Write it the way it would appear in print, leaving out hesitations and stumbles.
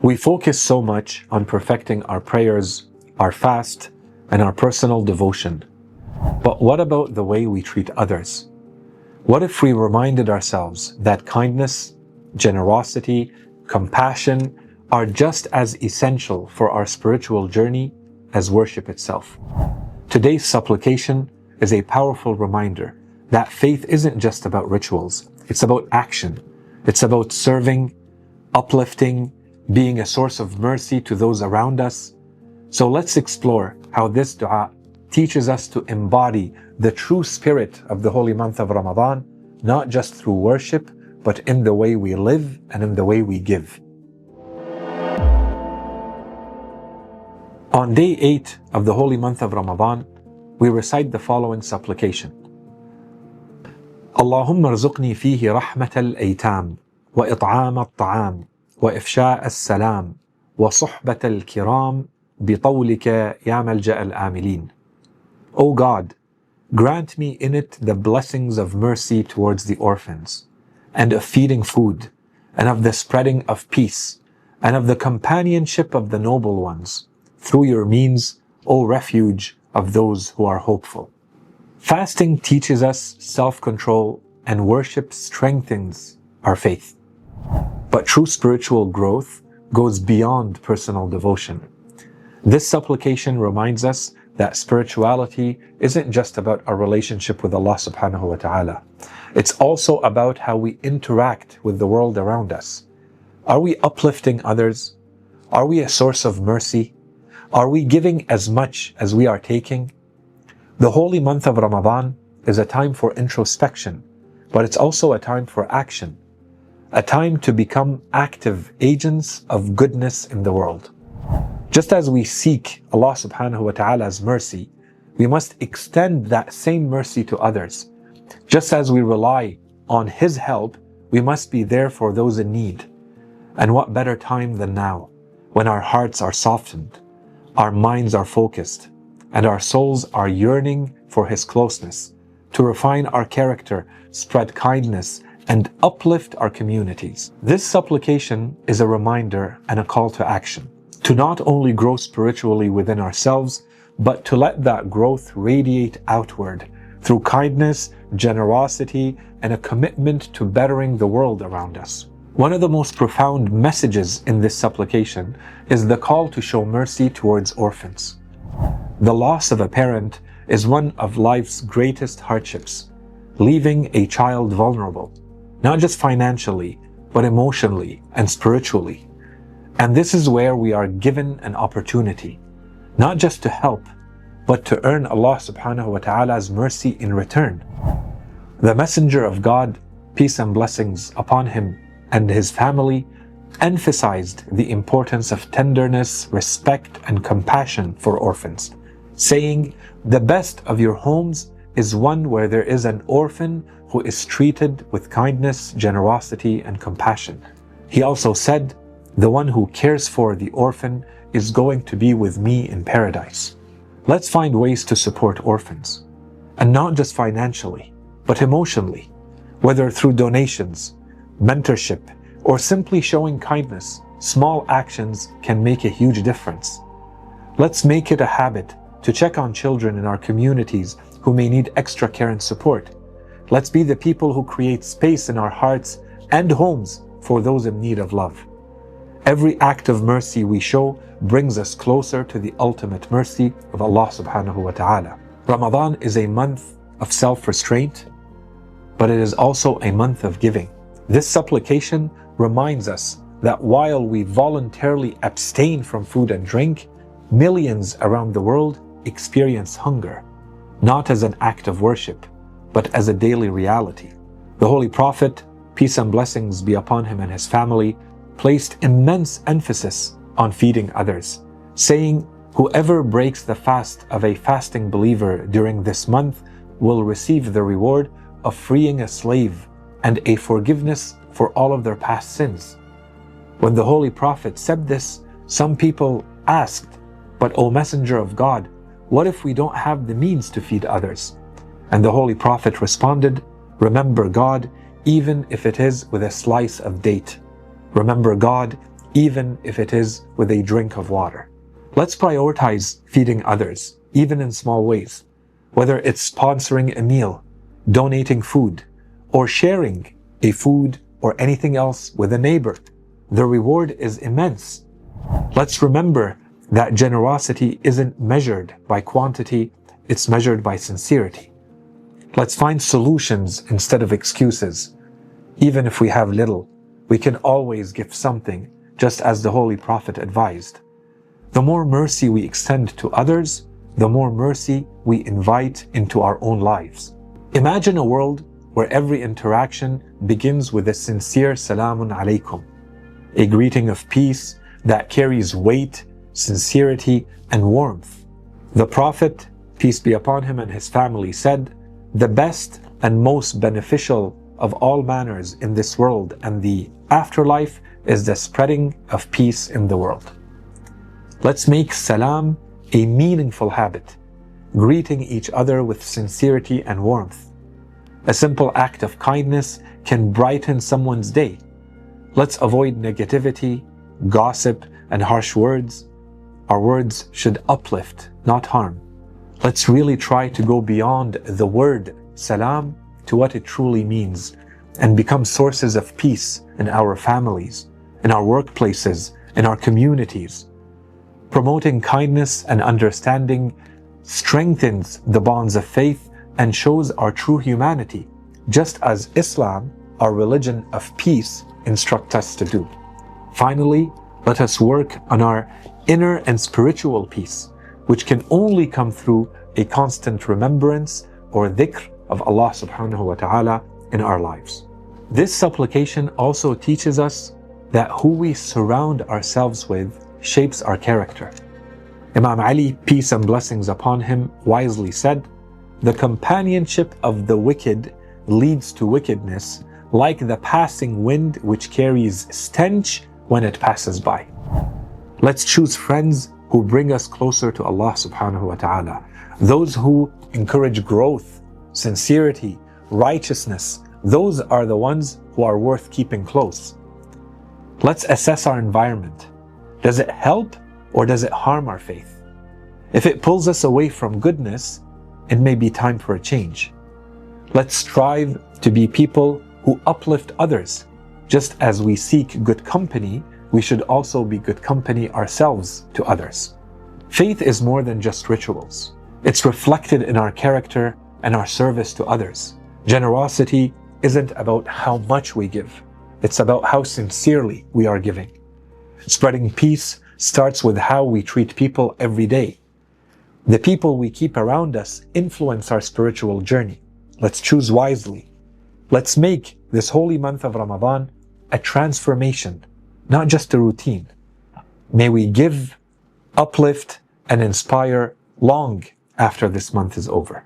We focus so much on perfecting our prayers, our fast, and our personal devotion. But what about the way we treat others? What if we reminded ourselves that kindness, generosity, compassion are just as essential for our spiritual journey as worship itself? Today's supplication is a powerful reminder that faith isn't just about rituals. It's about action. It's about serving, uplifting, being a source of mercy to those around us. So let's explore how this dua teaches us to embody the true spirit of the holy month of Ramadan, not just through worship, but in the way we live and in the way we give. On day 8 of the holy month of Ramadan, we recite the following supplication. اللهم ارزقني فيه رحمة الأيتام وإطعام الطعام وإفشاء السلام وصحبة الكرام بطولك يا ملجأ الآملين. O God, grant me in it the blessings of mercy towards the orphans, and of feeding food, and of the spreading of peace, and of the companionship of the noble ones, through your means, O refuge of those who are hopeful. Fasting teaches us self-control, and worship strengthens our faith. But true spiritual growth goes beyond personal devotion. This supplication reminds us that spirituality isn't just about our relationship with Allah subhanahu wa ta'ala. It's also about how we interact with the world around us. Are we uplifting others? Are we a source of mercy? Are we giving as much as we are taking? The holy month of Ramadan is a time for introspection, but it's also a time for action, a time to become active agents of goodness in the world. Just as we seek Allah subhanahu wa ta'ala's mercy, we must extend that same mercy to others. Just as we rely on His help, we must be there for those in need. And what better time than now, when our hearts are softened, our minds are focused, and our souls are yearning for His closeness, to refine our character, spread kindness, and uplift our communities. This supplication is a reminder and a call to action, to not only grow spiritually within ourselves, but to let that growth radiate outward through kindness, generosity, and a commitment to bettering the world around us. One of the most profound messages in this supplication is the call to show mercy towards orphans. The loss of a parent is one of life's greatest hardships, leaving a child vulnerable, not just financially, but emotionally and spiritually. And this is where we are given an opportunity, not just to help, but to earn Allah subhanahu wa ta'ala's mercy in return. The Messenger of God, peace and blessings upon him and his family, emphasized the importance of tenderness, respect, and compassion for orphans, saying, "The best of your homes is one where there is an orphan who is treated with kindness, generosity, and compassion." He also said, "The one who cares for the orphan is going to be with me in paradise." Let's find ways to support orphans, and not just financially, but emotionally, whether through donations, mentorship, or simply showing kindness. Small actions can make a huge difference. Let's make it a habit to check on children in our communities who may need extra care and support. Let's be the people who create space in our hearts and homes for those in need of love. Every act of mercy we show brings us closer to the ultimate mercy of Allah subhanahu wa ta'ala. Ramadan is a month of self-restraint, but it is also a month of giving. This supplication reminds us that while we voluntarily abstain from food and drink, millions around the world experience hunger, not as an act of worship, but as a daily reality. The Holy Prophet, peace and blessings be upon him and his family, placed immense emphasis on feeding others, saying, "Whoever breaks the fast of a fasting believer during this month will receive the reward of freeing a slave and a forgiveness for all of their past sins." When the Holy Prophet said this, some people asked, "But O Messenger of God, what if we don't have the means to feed others?" And the Holy Prophet responded, "Remember God, even if it is with a slice of date. Remember God, even if it is with a drink of water. Let's prioritize feeding others, even in small ways, whether it's sponsoring a meal, donating food, or sharing a food or anything else with a neighbor. The reward is immense. Let's remember that generosity isn't measured by quantity, it's measured by sincerity. Let's find solutions instead of excuses. Even if we have little, we can always give something, just as the Holy Prophet advised. The more mercy we extend to others, the more mercy we invite into our own lives. Imagine a world where every interaction begins with a sincere Salamun Alaikum, a greeting of peace that carries weight, sincerity, and warmth. The Prophet, peace be upon him, and his family said, "The best and most beneficial of all manners in this world and the afterlife is the spreading of peace in the world." Let's make salam a meaningful habit, greeting each other with sincerity and warmth. A simple act of kindness can brighten someone's day. Let's avoid negativity, gossip, and harsh words. Our words should uplift, not harm. Let's really try to go beyond the word salam to what it truly means and become sources of peace in our families, in our workplaces, in our communities. Promoting kindness and understanding strengthens the bonds of faith and shows our true humanity, just as Islam, our religion of peace, instructs us to do. Finally, let us work on our inner and spiritual peace, which can only come through a constant remembrance or dhikr of Allah subhanahu wa ta'ala in our lives. This supplication also teaches us that who we surround ourselves with shapes our character. Imam Ali, peace and blessings upon him, wisely said, "The companionship of the wicked leads to wickedness, like the passing wind which carries stench when it passes by." Let's choose friends who bring us closer to Allah subhanahu wa ta'ala, those who encourage growth, sincerity, righteousness. Those are the ones who are worth keeping close. Let's assess our environment. Does it help or does it harm our faith? If it pulls us away from goodness, it may be time for a change. Let's strive to be people who uplift others. Just as we seek good company, we should also be good company ourselves to others. Faith is more than just rituals. It's reflected in our character and our service to others. Generosity isn't about how much we give. It's about how sincerely we are giving. Spreading peace starts with how we treat people every day. The people we keep around us influence our spiritual journey. Let's choose wisely. Let's make this holy month of Ramadan a transformation, not just a routine. May we give, uplift, and inspire long after this month is over.